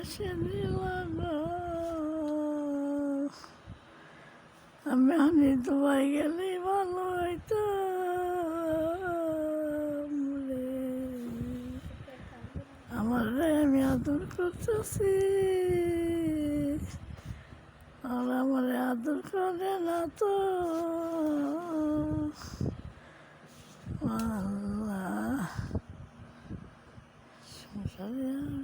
এসে দিল গো। আমি দুবাই গেলেই ভালো হইতো রে। আমার আমি আদর করতেছি, আর আমার আদর করে না তো। আল্লাহ, সংসারে আমি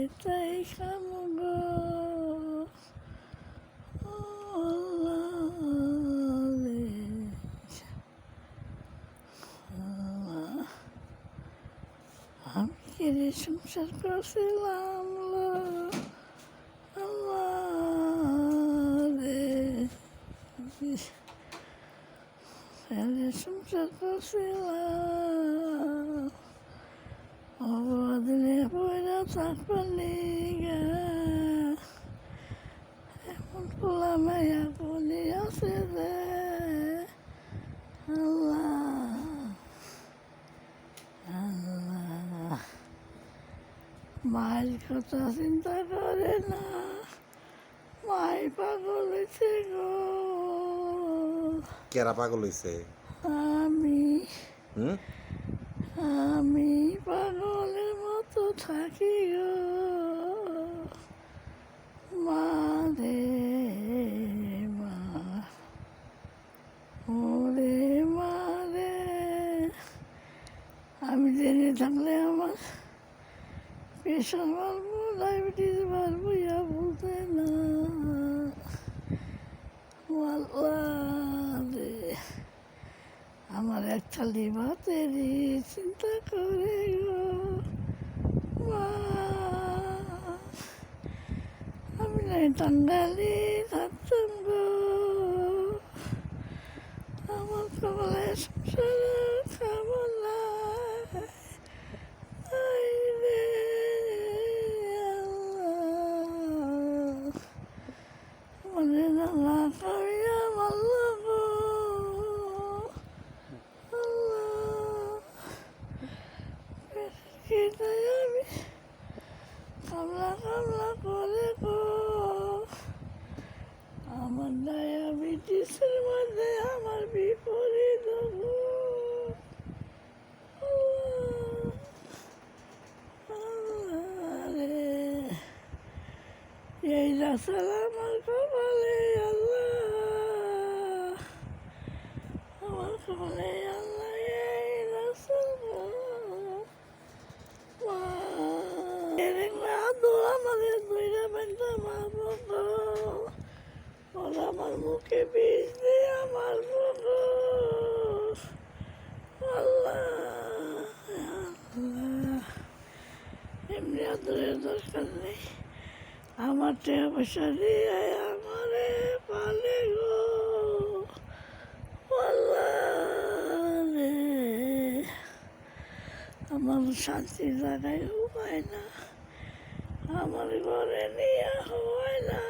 এটাই খামো গো। আমি কি রে সংসার করছিলাম রে, সংসার করছিলাম অবদিনে পয়লা থাকবার নিগা। এমন পোলা মাইয়া বলি আছে যে মায়ের কথা চিন্তা করে না, মাই পাগল হয়েছে গো। কেরা পাগল হইছে? আমি হুম? আমি পাগলের মতো থাকি গো। মা রে মা, ওরে মা রে। আমি জেনে থাকলে আমার প্রেশার বাড়বো, ডায়াবেটিস বাড়বো, ইয়া বলতে না। রে আমার এক থালি ভাতেরই চিন্তা করে গো মা। আমি নাই টাঙ্গালি থাকতাম গো, আমার কপালে সংসারে খাবো না। মনে না খাইয়া ভালো গো আমি কামলা কামলা করে গো। আমার ডায়াবেটিসের মধ্যে আমার বিপরীত গো। এই রাসাল আমার কপালে আল্লাহ, আমার কপালে আল্লাহ এই রাসাল আমাদের দুইটা বেটা মারবো গো। ওরা আমার মুখে বিষ দিয়ে আমার গো। আল্লাহ আল্লাহ, এমনি আদরের দরকার নেই। আমার টাকা পয়সা দিয়ে আমারে পালে গো। আল্লাহ রে, আমার শান্তির জায়গায় হয় না, আমার ঘরে নিয়ে হয় না।